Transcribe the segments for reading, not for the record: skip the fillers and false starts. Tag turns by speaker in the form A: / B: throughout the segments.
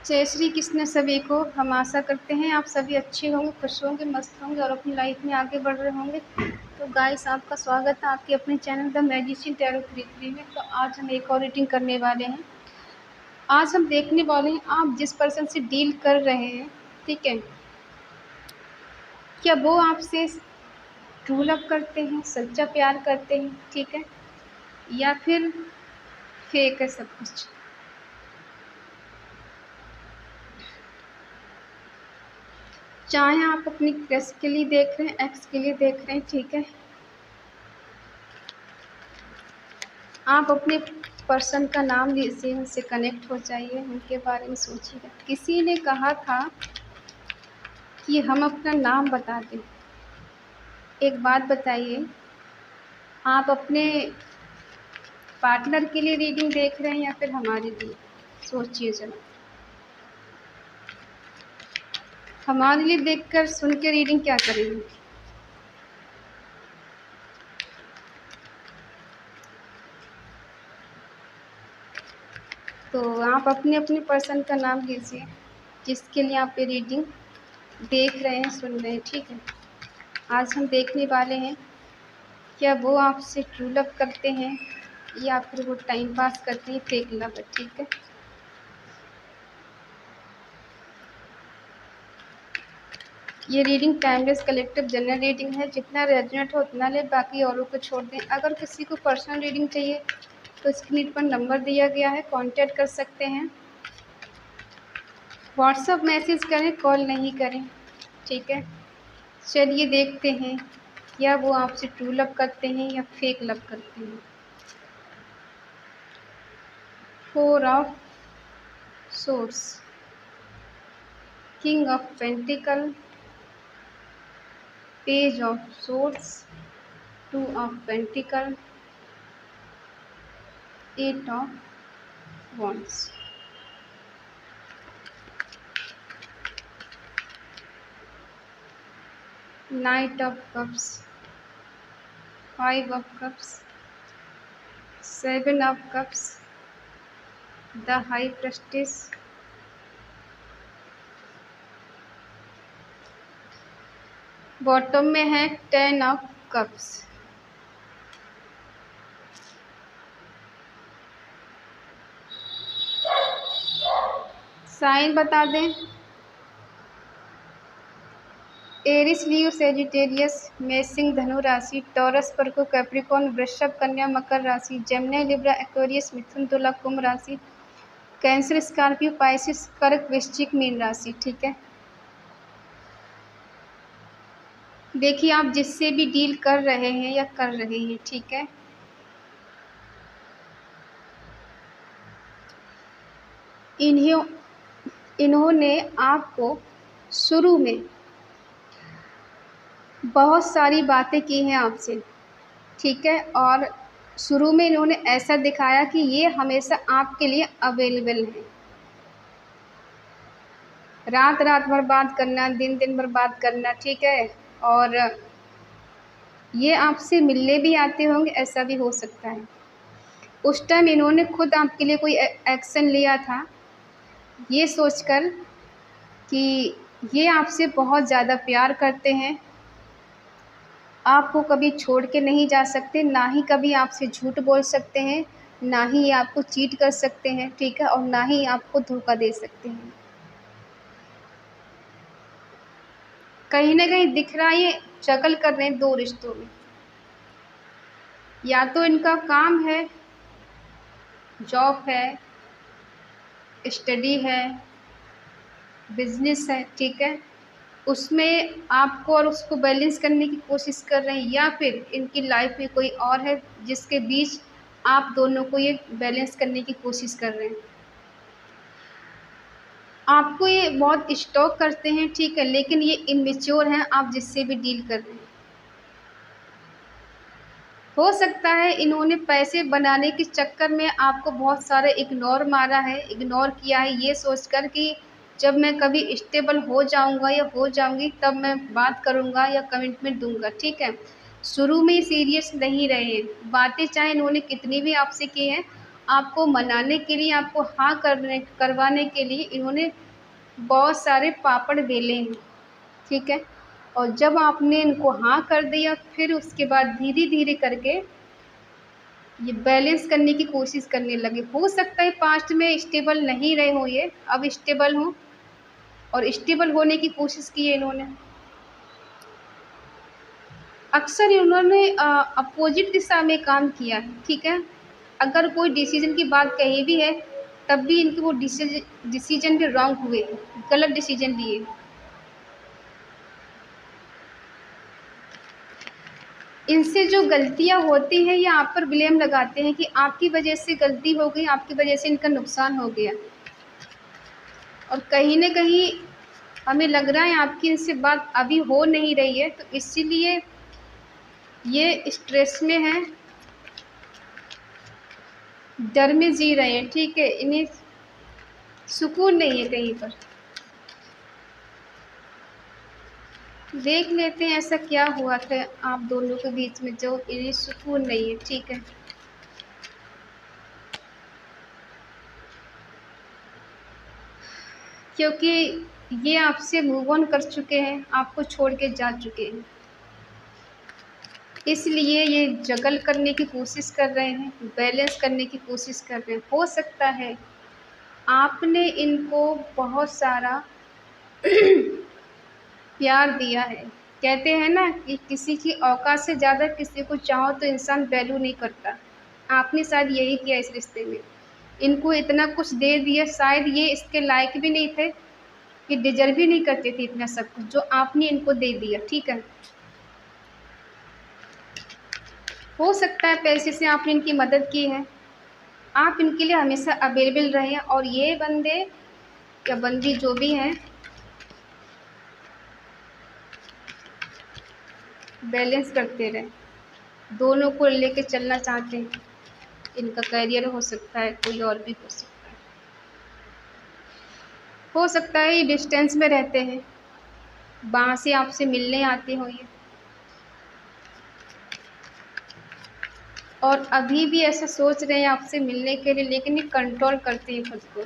A: जय श्री कृष्ण सभी को। हम आशा करते हैं आप सभी अच्छे होंगे, खुश होंगे, मस्त होंगे और अपनी लाइफ में आगे बढ़ रहे होंगे। तो गाइस, आपका स्वागत है आपके अपने चैनल द मैजिशियन टैरो 33 में। तो आज हम एक और रीडिंग करने वाले हैं। आज हम देखने वाले हैं आप जिस पर्सन से डील कर रहे हैं, ठीक है, क्या वो आपसे ट्रू लव करते हैं, सच्चा प्यार करते हैं, ठीक है, या फिर फेक है सब कुछ। चाहे आप अपनी क्रश के लिए देख रहे हैं, एक्स के लिए देख रहे हैं, ठीक है, आप अपने पर्सन का नाम लीजिए, उनसे कनेक्ट हो जाइए, उनके बारे में सोचिएगा। किसी ने कहा था कि हम अपना नाम बता दें। एक बात बताइए, आप अपने पार्टनर के लिए रीडिंग देख रहे हैं या फिर हमारे लिए? सोचिए जरा। हमारे लिए देखकर सुन के रीडिंग क्या करेंगे? तो आप अपने अपने पर्सन का नाम लीजिए जिसके लिए आप ये रीडिंग देख रहे हैं, सुन रहे हैं, ठीक है। आज हम देखने वाले हैं क्या वो आपसे ट्रू लव करते हैं या फिर वो टाइम पास करते हैं, फेक लव है, ठीक है। ये reading timeless collective general reading है। जितना रेजोनेट हो उतना ले, बाकी औरों को छोड़ दें। अगर किसी को पर्सनल रीडिंग चाहिए तो स्क्रीन पर नंबर दिया गया है, कांटेक्ट कर सकते हैं। व्हाट्सएप मैसेज करें, कॉल नहीं करें, ठीक है। चलिए देखते हैं क्या वो आपसे ट्रू लव करते हैं या फेक लव करते हैं। 4 of source, king of pentacle, page of source, 2 of pentacle, 8 of wands, Knight of Cups, 5 of Cups, 7 of Cups, the High Priestess, bottom में है 10 ऑफ कप्स। साइन बता दें, एरिस, लियो, Sagittarius, मेषिंग, धनु राशि, टॉरस, पर्को, कैप्रिकॉर्न, वृषभ, कन्या, मकर राशि, जेमिनी, लिब्रा, एक्वेरियस, मिथुन, तुला, कुंभ राशि, कैंसर, स्कॉर्पियो, पाइसिस, कर्क, वृश्चिक, मीन राशि, ठीक है। देखिए आप जिससे भी डील कर रहे हैं या कर रहे हैं, ठीक है, इन्होंने आपको शुरू में बहुत सारी बातें की हैं आपसे, ठीक है, और शुरू में इन्होंने ऐसा दिखाया कि ये हमेशा आपके लिए अवेलेबल है। रात रात भर बात करना, दिन दिन भर बात करना, ठीक है, और ये आपसे मिलने भी आते होंगे, ऐसा भी हो सकता है। उस टाइम इन्होंने खुद आपके लिए कोई एक्शन लिया था, ये सोचकर कि ये आपसे बहुत ज़्यादा प्यार करते हैं, आपको कभी छोड़ के नहीं जा सकते, ना ही कभी आपसे झूठ बोल सकते हैं, ना ही आपको चीट कर सकते हैं, ठीक है, और ना ही आपको धोखा दे सकते हैं। कहीं ना कहीं दिख रहा है ये स्ट्रगल कर रहे हैं 2 रिश्तों में। या तो इनका काम है, जॉब है, स्टडी है, बिजनेस है, ठीक है, उसमें आपको और उसको बैलेंस करने की कोशिश कर रहे हैं, या फिर इनकी लाइफ में कोई और है जिसके बीच आप दोनों को ये बैलेंस करने की कोशिश कर रहे हैं। आपको ये बहुत स्टॉक करते हैं, ठीक है, लेकिन ये इमेच्योर हैं आप जिससे भी डील कर रहे हैं। हो सकता है इन्होंने पैसे बनाने के चक्कर में आपको बहुत सारा इग्नोर मारा है, इग्नोर किया है, ये सोचकर कि जब मैं कभी स्टेबल हो जाऊंगा या हो जाऊंगी तब मैं बात करूंगा या कमिटमेंट दूंगा, ठीक है। शुरू में सीरियस नहीं रहे, बातें चाहे इन्होंने कितनी भी आपसे की हैं, आपको मनाने के लिए, आपको हाँ करवाने के लिए इन्होंने बहुत सारे पापड़ बेले हैं, ठीक है। और जब आपने इनको हाँ कर दिया, फिर उसके बाद धीरे धीरे करके ये बैलेंस करने की कोशिश करने लगे। हो सकता है पास्ट में स्टेबल नहीं रहे हों, ये अब स्टेबल हों और स्टेबल होने की कोशिश की है इन्होंने। अक्सर इन्होंने अपोजिट दिशा में काम किया है, ठीक है। अगर कोई डिसीजन की बात कही भी है, तब भी इनके वो डिसीजन भी रॉन्ग हुए, गलत डिसीजन लिए। इनसे जो गलतियां होती हैं, ये आप पर ब्लेम लगाते हैं कि आपकी वजह से गलती हो गई, आपकी वजह से इनका नुकसान हो गया। और कहीं न कहीं हमें लग रहा है आपकी इनसे बात अभी हो नहीं रही है, तो इसीलिए ये स्ट्रेस में हैं, डर में जी रहे हैं, ठीक है। इन्हें सुकून नहीं है कहीं पर। देख लेते हैं ऐसा क्या हुआ था आप दोनों के बीच में जो इन्हें सुकून नहीं है, ठीक है। क्योंकि ये आपसे मूव ऑन कर चुके हैं, आपको छोड़ के जा चुके हैं, इसलिए ये जगल करने की कोशिश कर रहे हैं, बैलेंस करने की कोशिश कर रहे हैं। हो सकता है आपने इनको बहुत सारा प्यार दिया है। कहते हैं ना कि किसी की औकात से ज़्यादा किसी को चाहो तो इंसान वैल्यू नहीं करता। आपने शायद यही किया इस रिश्ते में। इनको इतना कुछ दे दिया, शायद ये इसके लायक भी नहीं थे, ये डिज़र्व भी नहीं करते थे इतना सब कुछ जो आपने इनको दे दिया, ठीक है। हो सकता है पैसे से आपने इनकी मदद की है, आप इनके लिए हमेशा अवेलेबल रहे हैं और ये बंदे या बंदी जो भी हैं, बैलेंस करते रहे, दोनों को लेके चलना चाहते हैं। इनका करियर हो सकता है, कोई और भी हो सकता है ये डिस्टेंस में रहते हैं, वहाँ से आपसे मिलने आते हो ये, और अभी भी ऐसा सोच रहे हैं आपसे मिलने के लिए, लेकिन ये कंट्रोल करते हैं खुद को।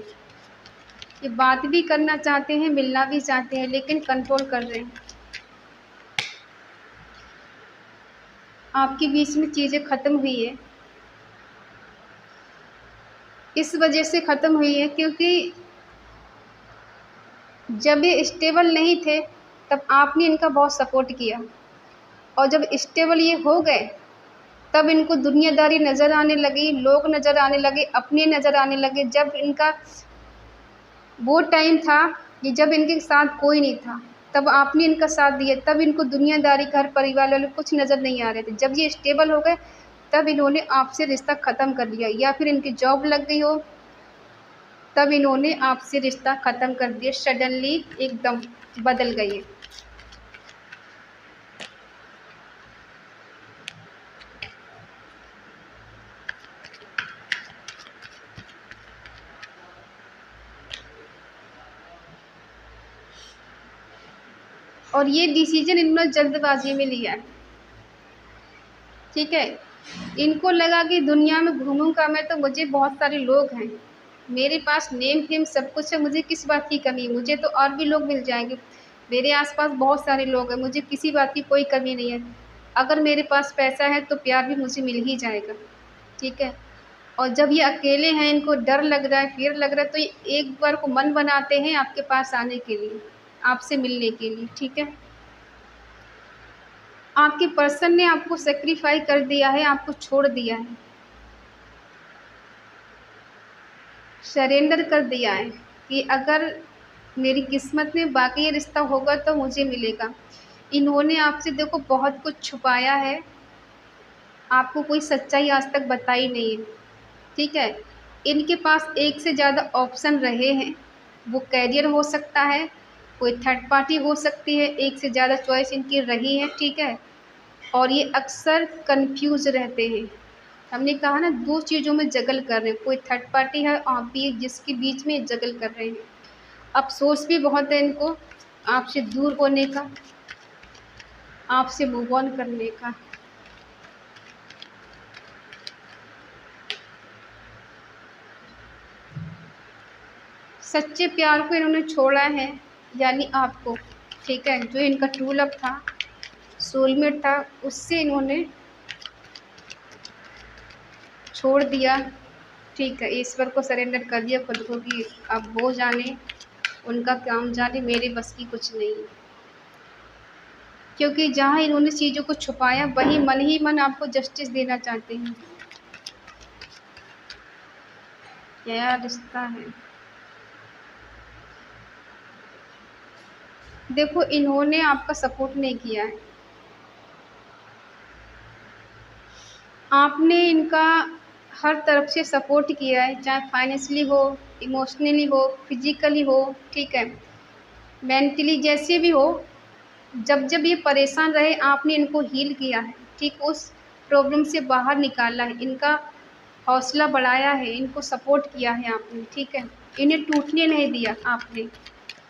A: ये बात भी करना चाहते हैं, मिलना भी चाहते हैं, लेकिन कंट्रोल कर रहे हैं। आपके बीच में चीज़ें ख़त्म हुई है, इस वजह से ख़त्म हुई है क्योंकि जब ये स्टेबल नहीं थे तब आपने इनका बहुत सपोर्ट किया, और जब स्टेबल ये हो गए तब इनको दुनियादारी नज़र आने लगी, लोग नज़र आने लगे, अपने नज़र आने लगे। जब इनका वो टाइम था कि जब इनके साथ कोई नहीं था, तब आपने इनका साथ दिया, तब इनको दुनियादारी, घर परिवार वाले कुछ नज़र नहीं आ रहे थे। जब ये स्टेबल हो गए तब इन्होंने आपसे रिश्ता ख़त्म कर लिया, या फिर इनकी जॉब लग गई हो तब इन्होंने आपसे रिश्ता ख़त्म कर दिया। सडनली एकदम बदल गए। और ये डिसीजन इन्होंने जल्दबाजी में लिया है, ठीक है। इनको लगा कि दुनिया में घूमूंगा मैं तो मुझे बहुत सारे लोग हैं, मेरे पास नेम फेम सब कुछ है, मुझे किस बात की कमी, मुझे तो और भी लोग मिल जाएंगे, मेरे आसपास बहुत सारे लोग हैं, मुझे किसी बात की कोई कमी नहीं है। अगर मेरे पास पैसा है तो प्यार भी मुझे मिल ही जाएगा, ठीक है। और जब ये अकेले हैं, इनको डर लग रहा है, फियर लग रहा है, तो ये एक बार को मन बनाते हैं आपके पास आने के लिए, आपसे मिलने के लिए, ठीक है। आपके पर्सन ने आपको सेक्रीफाई कर दिया है, आपको छोड़ दिया है, सरेंडर कर दिया है कि अगर मेरी किस्मत में बाकी ये रिश्ता होगा तो मुझे मिलेगा। इन्होंने आपसे देखो बहुत कुछ छुपाया है, आपको कोई सच्चाई आज तक बताई नहीं है, ठीक है। इनके पास एक से ज़्यादा ऑप्शन रहे हैं, वो कैरियर हो सकता है, कोई थर्ड पार्टी हो सकती है, एक से ज़्यादा चॉइस इनकी रही है, ठीक है। और ये अक्सर कंफ्यूज रहते हैं। हमने कहा ना, दो चीज़ों में जगल कर रहे हैं, कोई थर्ड पार्टी है और आप भी जिसके बीच में जगल कर रहे हैं। अफसोस भी बहुत है इनको आपसे दूर होने का, आपसे मूव ऑन करने का। सच्चे प्यार को इन्होंने छोड़ा है, यानी आपको, ठीक है। जो इनका ट्रू लव था, सोलमेट था, उससे इन्होंने छोड़ दिया, ठीक है। ईश्वर को सरेंडर कर दिया खुद को कि अब वो जाने, उनका काम जाने, मेरे बस की कुछ नहीं है। क्योंकि जहाँ इन्होंने चीज़ों को छुपाया, वही मन ही मन आपको जस्टिस देना चाहते हैं। क्या रिश्ता है। देखो, इन्होंने आपका सपोर्ट नहीं किया है, आपने इनका हर तरफ से सपोर्ट किया है, चाहे फाइनेंशियली हो, इमोशनली हो, फिजिकली हो, ठीक है, मेंटली, जैसे भी हो। जब जब ये परेशान रहे, आपने इनको हील किया है, ठीक, उस प्रॉब्लम से बाहर निकाला है, इनका हौसला बढ़ाया है, इनको सपोर्ट किया है आपने, ठीक है। इन्हें टूटने नहीं दिया आपने।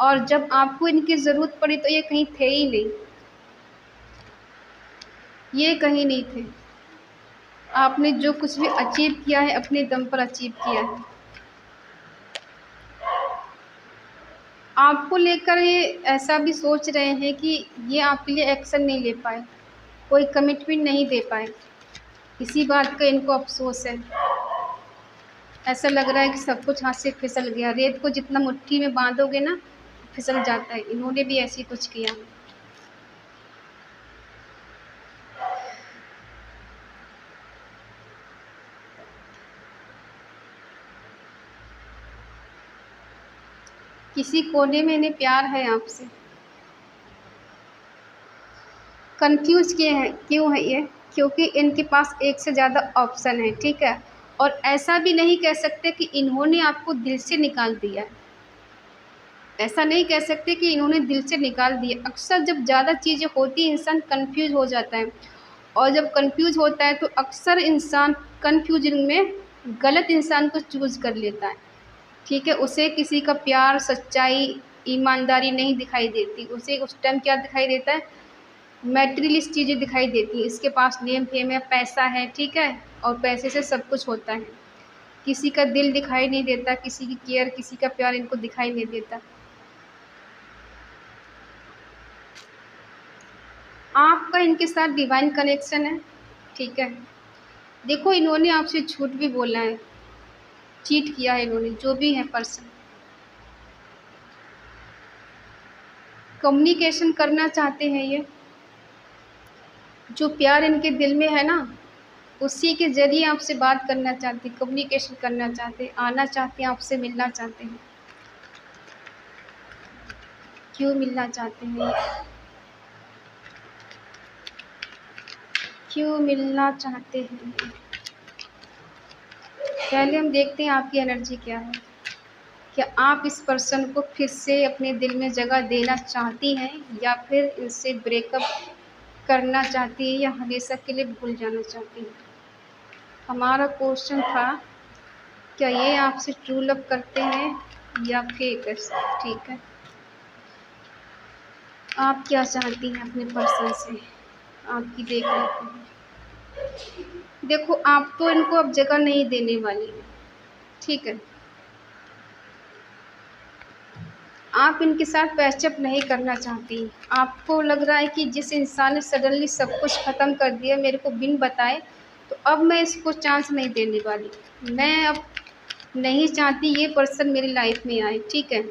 A: और जब आपको इनकी ज़रूरत पड़ी तो ये कहीं थे ही नहीं, ये कहीं नहीं थे। आपने जो कुछ भी अचीव किया है, अपने दम पर अचीव किया है। आपको लेकर ये ऐसा भी सोच रहे हैं कि ये आपके लिए एक्शन नहीं ले पाए, कोई कमिटमेंट नहीं दे पाए, इसी बात का इनको अफ़सोस है। ऐसा लग रहा है कि सब कुछ हाथ से फिसल गया, रेत को जितना मुट्ठी में बांधोगे ना, फिसल जाता है। इन्होंने भी ऐसे ही कुछ किया। किसी कोने में इन्हें प्यार है आपसे। कंफ्यूज क्यों है ये? क्योंकि इनके पास एक से ज़्यादा ऑप्शन है, ठीक है। और ऐसा भी नहीं कह सकते कि इन्होंने आपको दिल से निकाल दिया है, ऐसा नहीं कह सकते कि इन्होंने दिल से निकाल दिया। अक्सर जब ज़्यादा चीज़ें होती हैं, इंसान कंफ्यूज हो जाता है, और जब कंफ्यूज होता है तो अक्सर इंसान कंफ्यूजन में गलत इंसान को चूज़ कर लेता है, ठीक है। उसे किसी का प्यार, सच्चाई, ईमानदारी नहीं दिखाई देती, उसे उस टाइम क्या दिखाई देता है, मैटेरियलिस्ट चीज़ें दिखाई देती हैं। इसके पास नेम फेम है, पैसा है, ठीक है, और पैसे से सब कुछ होता है। किसी का दिल दिखाई नहीं देता, किसी की केयर, किसी का प्यार इनको दिखाई नहीं देता। आपका इनके साथ डिवाइन कनेक्शन है, ठीक है। देखो, इन्होंने आपसे झूठ भी बोला है, चीट किया है इन्होंने, जो भी है पर्सन। कम्युनिकेशन करना चाहते हैं ये, जो प्यार इनके दिल में है ना, उसी के ज़रिए आपसे बात करना चाहते हैं, कम्युनिकेशन करना चाहते हैं, आना चाहते हैं, आपसे मिलना चाहते हैं। क्यों मिलना चाहते हैं? क्यों मिलना चाहते हैं? पहले हम देखते हैं आपकी एनर्जी क्या है। क्या आप इस पर्सन को फिर से अपने दिल में जगह देना चाहती हैं, या फिर इनसे ब्रेकअप करना चाहती हैं, या हमेशा के लिए भूल जाना चाहती हैं? हमारा क्वेश्चन था, क्या ये आपसे ट्रू लव करते हैं या फेक है, ठीक है। आप क्या चाहती हैं अपने पर्सन से, आपकी देख लेते हैं। देखो, आप तो इनको अब जगह नहीं देने वाली, ठीक है। आप इनके साथ पैचअप नहीं करना चाहती। आपको लग रहा है कि जिस इंसान ने सडनली सब कुछ ख़त्म कर दिया मेरे को बिन बताए, तो अब मैं इसको चांस नहीं देने वाली। मैं अब नहीं चाहती ये पर्सन मेरी लाइफ में आए, ठीक है।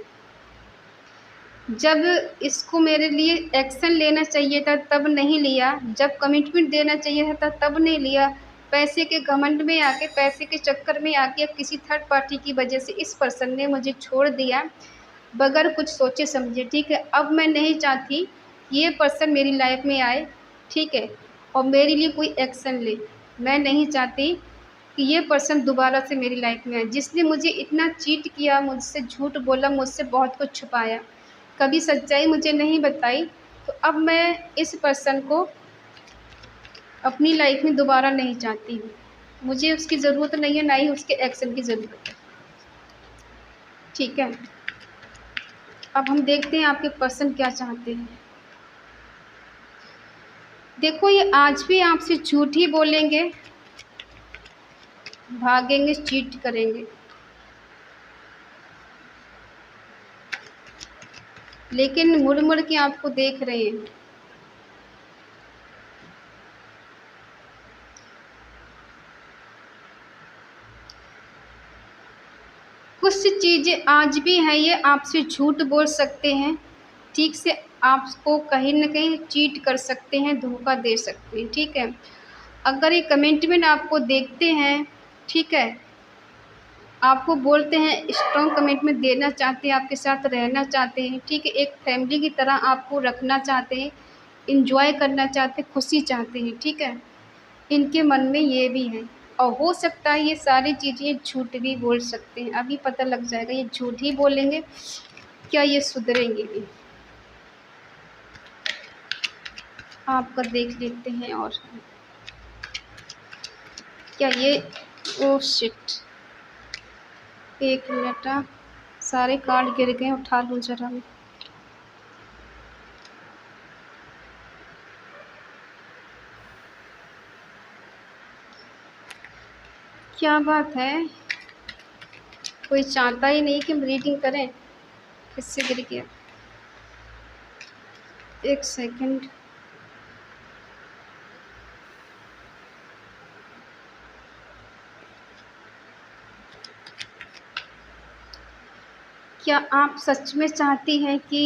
A: जब इसको मेरे लिए एक्शन लेना चाहिए था तब नहीं लिया, जब कमिटमेंट देना चाहिए था तब नहीं लिया। पैसे के घमंड में आके, पैसे के चक्कर में आके, अब किसी थर्ड पार्टी की वजह से इस पर्सन ने मुझे छोड़ दिया बगैर कुछ सोचे समझे, ठीक है। अब मैं नहीं चाहती ये पर्सन मेरी लाइफ में आए, ठीक है, और मेरे लिए कोई एक्शन ले। मैं नहीं चाहती कि ये पर्सन दोबारा से मेरी लाइफ में आए, जिसने मुझे इतना चीट किया, मुझसे झूठ बोला, मुझसे बहुत कुछ छुपाया, कभी सच्चाई मुझे नहीं बताई। तो अब मैं इस पर्सन को अपनी लाइफ में दोबारा नहीं चाहती हूँ। मुझे उसकी ज़रूरत नहीं है, ना ही उसके एक्शन की ज़रूरत है, ठीक है। अब हम देखते हैं आपके पर्सन क्या चाहते हैं। देखो, ये आज भी आपसे झूठ ही बोलेंगे, भागेंगे, चीट करेंगे। लेकिन मुड़ मुड़ के आपको देख रहे हैं। कुछ चीज़ें आज भी हैं, ये आपसे झूठ बोल सकते हैं, ठीक से आपको कहीं न कहीं चीट कर सकते हैं, धोखा दे सकते हैं, ठीक है। अगर ये कमिटमेंट आपको देखते हैं, ठीक है, आपको बोलते हैं स्ट्रॉन्ग कमिटमेंट देना चाहते हैं, आपके साथ रहना चाहते हैं, ठीक है, एक फैमिली की तरह आपको रखना चाहते हैं, एन्जॉय करना चाहते हैं, खुशी चाहते हैं, ठीक है। इनके मन में ये भी है और हो सकता है ये सारी चीज़ें झूठ भी बोल सकते हैं। अभी पता लग जाएगा ये झूठ ही बोलेंगे, क्या ये सुधरेंगे भी। आपका देख लेते हैं। और क्या ये ओ शिट, एक मिनट, सारे कार्ड गिर गए, उठा लूँ जरा मैं। क्या बात है, कोई चाहता ही नहीं कि हम रीडिंग करें। किससे गिर गया, एक सेकंड। क्या आप सच में चाहती हैं कि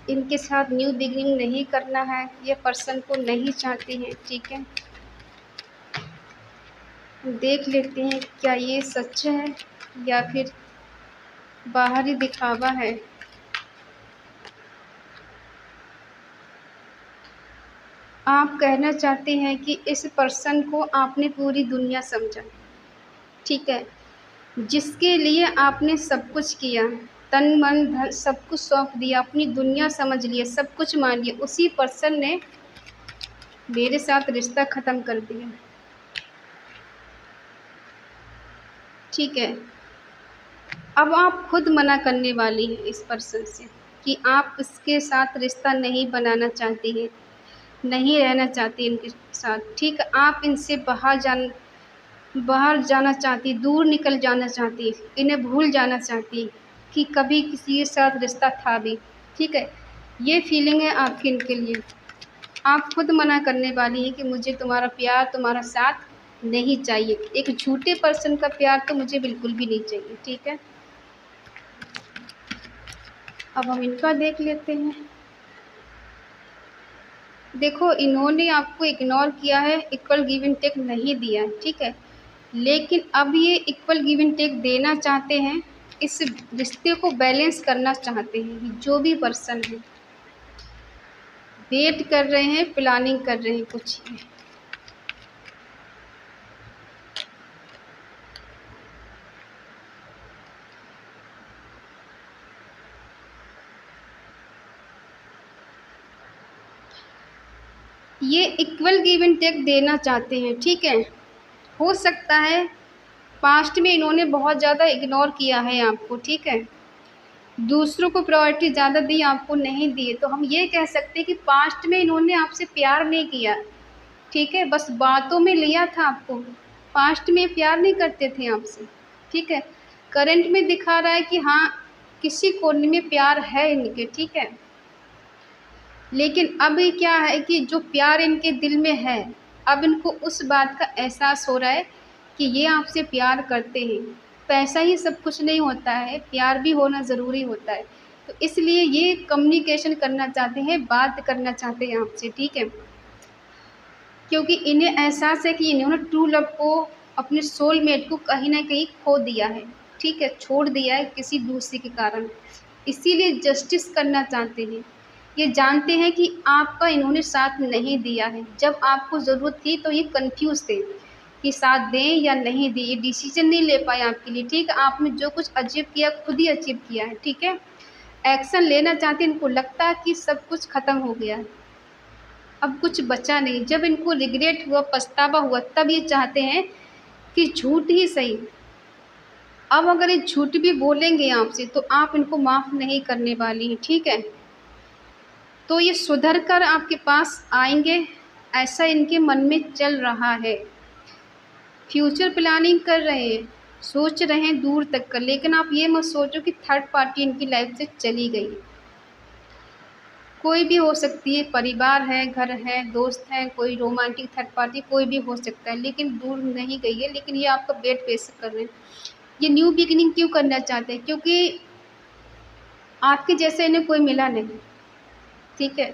A: इनके साथ न्यू बिगिनिंग नहीं करना है, ये पर्सन को नहीं चाहती हैं, ठीक है। देख लेते हैं क्या ये सच है या फिर बाहरी दिखावा है। आप कहना चाहते हैं कि इस पर्सन को आपने पूरी दुनिया समझा, ठीक है, जिसके लिए आपने सब कुछ किया, तन मन धन सब कुछ सौंप दिया, अपनी दुनिया समझ लिया, सब कुछ मान लिया, उसी पर्सन ने मेरे साथ रिश्ता ख़त्म कर दिया, ठीक है। अब आप खुद मना करने वाली हैं इस पर्सन से कि आप इसके साथ रिश्ता नहीं बनाना चाहती हैं, नहीं रहना चाहती इनके साथ, ठीक है। आप इनसे बाहर जाना चाहती, दूर निकल जाना चाहती, इन्हें भूल जाना चाहती कि कभी किसी के साथ रिश्ता था भी, ठीक है। ये फीलिंग है आपकी इनके लिए। आप खुद मना करने वाली हैं कि मुझे तुम्हारा प्यार, तुम्हारा साथ नहीं चाहिए, एक झूठे पर्सन का प्यार तो मुझे बिल्कुल भी नहीं चाहिए, ठीक है। अब हम इनका देख लेते हैं। देखो, इन्होंने आपको इग्नोर किया है, इक्वल गिव एंड टेक नहीं दिया है, ठीक है। लेकिन अब ये इक्वल गिव एंड टेक देना चाहते हैं, इस रिश्ते को बैलेंस करना चाहते हैं। जो भी पर्सन है वेट कर रहे हैं, प्लानिंग कर रहे हैं कुछ। ये इक्वल गिव एंड टेक देना चाहते हैं, ठीक है। हो सकता है पास्ट में इन्होंने बहुत ज़्यादा इग्नोर किया है आपको, ठीक है, दूसरों को प्रायोरिटी ज़्यादा दी, आपको नहीं दी। तो हम ये कह सकते हैं कि पास्ट में इन्होंने आपसे प्यार नहीं किया, ठीक है, बस बातों में लिया था आपको, पास्ट में प्यार नहीं करते थे आपसे, ठीक है। करंट में दिखा रहा है कि हाँ, किसी कोने में प्यार है इनके, ठीक है। लेकिन अब ये क्या है कि जो प्यार इनके दिल में है, अब इनको उस बात का एहसास हो रहा है कि ये आपसे प्यार करते हैं। पैसा ही सब कुछ नहीं होता है, प्यार भी होना ज़रूरी होता है। तो इसलिए ये कम्युनिकेशन करना चाहते हैं, बात करना चाहते हैं आपसे, ठीक है। क्योंकि इन्हें एहसास है कि इन्होंने ट्रू लव को, अपने सोलमेट को कहीं न कहीं खो दिया है, ठीक है, छोड़ दिया है किसी दूसरे के कारण। इसीलिए जस्टिस करना चाहते हैं। ये जानते हैं कि आपका इन्होंने साथ नहीं दिया है। जब आपको ज़रूरत थी तो ये कन्फ्यूज़ थे कि साथ दें या नहीं दें, ये डिसीज़न नहीं ले पाए आपके लिए, ठीक है। आपने जो कुछ अचीव किया, खुद ही अचीव किया है, ठीक है। एक्शन लेना चाहते हैं, इनको लगता है कि सब कुछ ख़त्म हो गया है, अब कुछ बचा नहीं। जब इनको रिग्रेट हुआ, पछतावा हुआ, तब ये चाहते हैं कि झूठ ही सही, अब अगर ये झूठ भी बोलेंगे आपसे तो आप इनको माफ़ नहीं करने वाली हैं, ठीक है। तो ये सुधर कर आपके पास आएंगे, ऐसा इनके मन में चल रहा है। फ्यूचर प्लानिंग कर रहे हैं, सोच रहे हैं दूर तक का, लेकिन आप ये मत सोचो कि थर्ड पार्टी इनकी लाइफ से चली गई। कोई भी हो सकती है, परिवार है, घर है, दोस्त हैं, कोई रोमांटिक थर्ड पार्टी, कोई भी हो सकता है, लेकिन दूर नहीं गई है, लेकिन ये आपका बेड पेश कर रहे हैं। ये न्यू बिगिनिंग क्यों करना चाहते हैं? क्योंकि आपके जैसे इन्हें कोई मिला नहीं, ठीक है?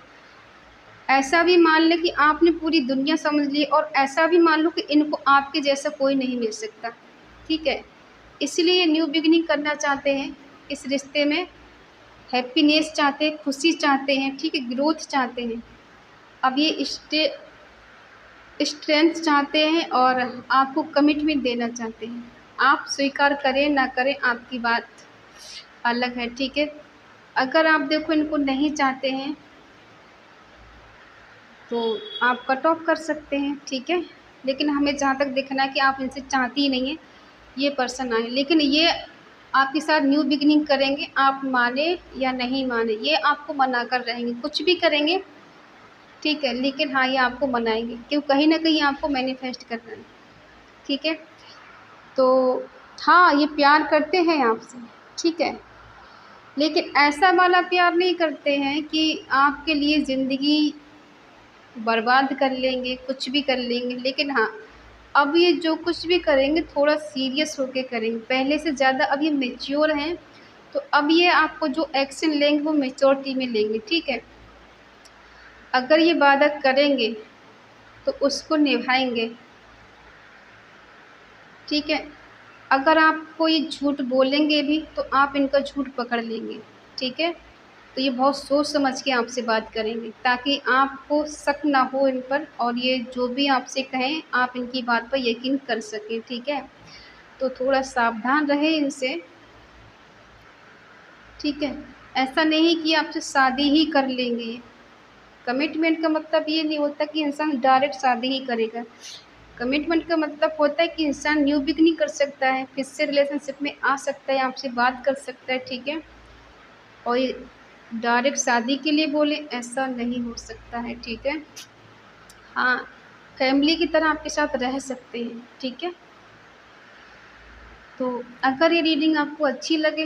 A: ऐसा भी मान लें कि आपने पूरी दुनिया समझ ली, और ऐसा भी मान लो कि इनको आपके जैसा कोई नहीं मिल सकता, ठीक है? इसलिए ये न्यू बिगिनिंग करना चाहते हैं इस रिश्ते में। हैप्पीनेस चाहते हैं, खुशी चाहते हैं, ठीक है? ग्रोथ चाहते हैं। अब ये स्ट्रेंथ चाहते हैं और आपको कमिटमेंट देना चाहते हैं। आप स्वीकार करें ना करें आपकी बात अलग है, ठीक है? अगर आप देखो इनको नहीं चाहते हैं तो आप कट ऑफ कर सकते हैं, ठीक है? लेकिन हमें जहाँ तक देखना है कि आप इनसे चाहती ही नहीं है ये पर्सन आए, लेकिन ये आपके साथ न्यू बिगिनिंग करेंगे, आप माने या नहीं माने, ये आपको मना कर रहेंगे, कुछ भी करेंगे, ठीक है? लेकिन हाँ, ये आपको मनाएंगे, क्यों? कहीं ना कहीं आपको मैनिफेस्ट करना है, ठीक है? तो हाँ, ये प्यार करते हैं आपसे, ठीक है? लेकिन ऐसा वाला प्यार नहीं करते हैं कि आपके लिए ज़िंदगी बर्बाद कर लेंगे, कुछ भी कर लेंगे, लेकिन हाँ, अब ये जो कुछ भी करेंगे थोड़ा सीरियस होके करेंगे, पहले से ज़्यादा अब ये मैच्योर हैं, तो अब ये आपको जो एक्शन लेंगे वो मैच्योरिटी में लेंगे, ठीक है? अगर ये वादा करेंगे तो उसको निभाएंगे, ठीक है? अगर आपको ये झूठ बोलेंगे भी तो आप इनका झूठ पकड़ लेंगे, ठीक है? तो ये बहुत सोच समझ के आपसे बात करेंगे ताकि आपको शक ना हो इन पर, और ये जो भी आपसे कहें आप इनकी बात पर यकीन कर सकें, ठीक है? तो थोड़ा सावधान रहें इनसे, ठीक है? ऐसा नहीं कि आपसे शादी ही कर लेंगे ये। कमिटमेंट का मतलब ये नहीं होता कि इंसान डायरेक्ट शादी ही करेगा। कमिटमेंट का मतलब होता है कि इंसान न्यू बिगिनिंग कर सकता है, फिर से रिलेशनशिप में आ सकता है, आपसे बात कर सकता है, ठीक है? और ये डायरेक्ट शादी के लिए बोले ऐसा नहीं हो सकता है, ठीक है? हाँ, फैमिली की तरह आपके साथ रह सकते हैं, ठीक है? तो अगर ये रीडिंग आपको अच्छी लगे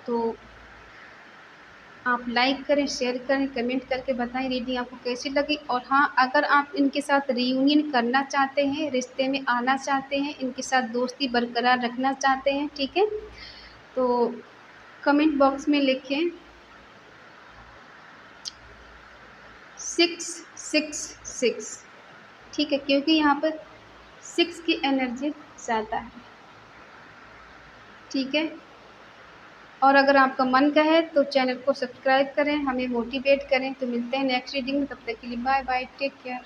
A: तो आप लाइक करें, शेयर करें, कमेंट करके बताएं रीडिंग आपको कैसी लगी। और हाँ, अगर आप इनके साथ रियूनियन करना चाहते हैं, रिश्ते में आना चाहते हैं, इनके साथ दोस्ती बरकरार रखना चाहते हैं, ठीक है? तो कमेंट बॉक्स में लिखें 666, ठीक है? क्योंकि यहाँ पर 6 की एनर्जी ज़्यादा है, ठीक है? और अगर आपका मन का है तो चैनल को सब्सक्राइब करें, हमें मोटिवेट करें। तो मिलते हैं नेक्स्ट रीडिंग में, तब तक के लिए बाय बाय, टेक केयर।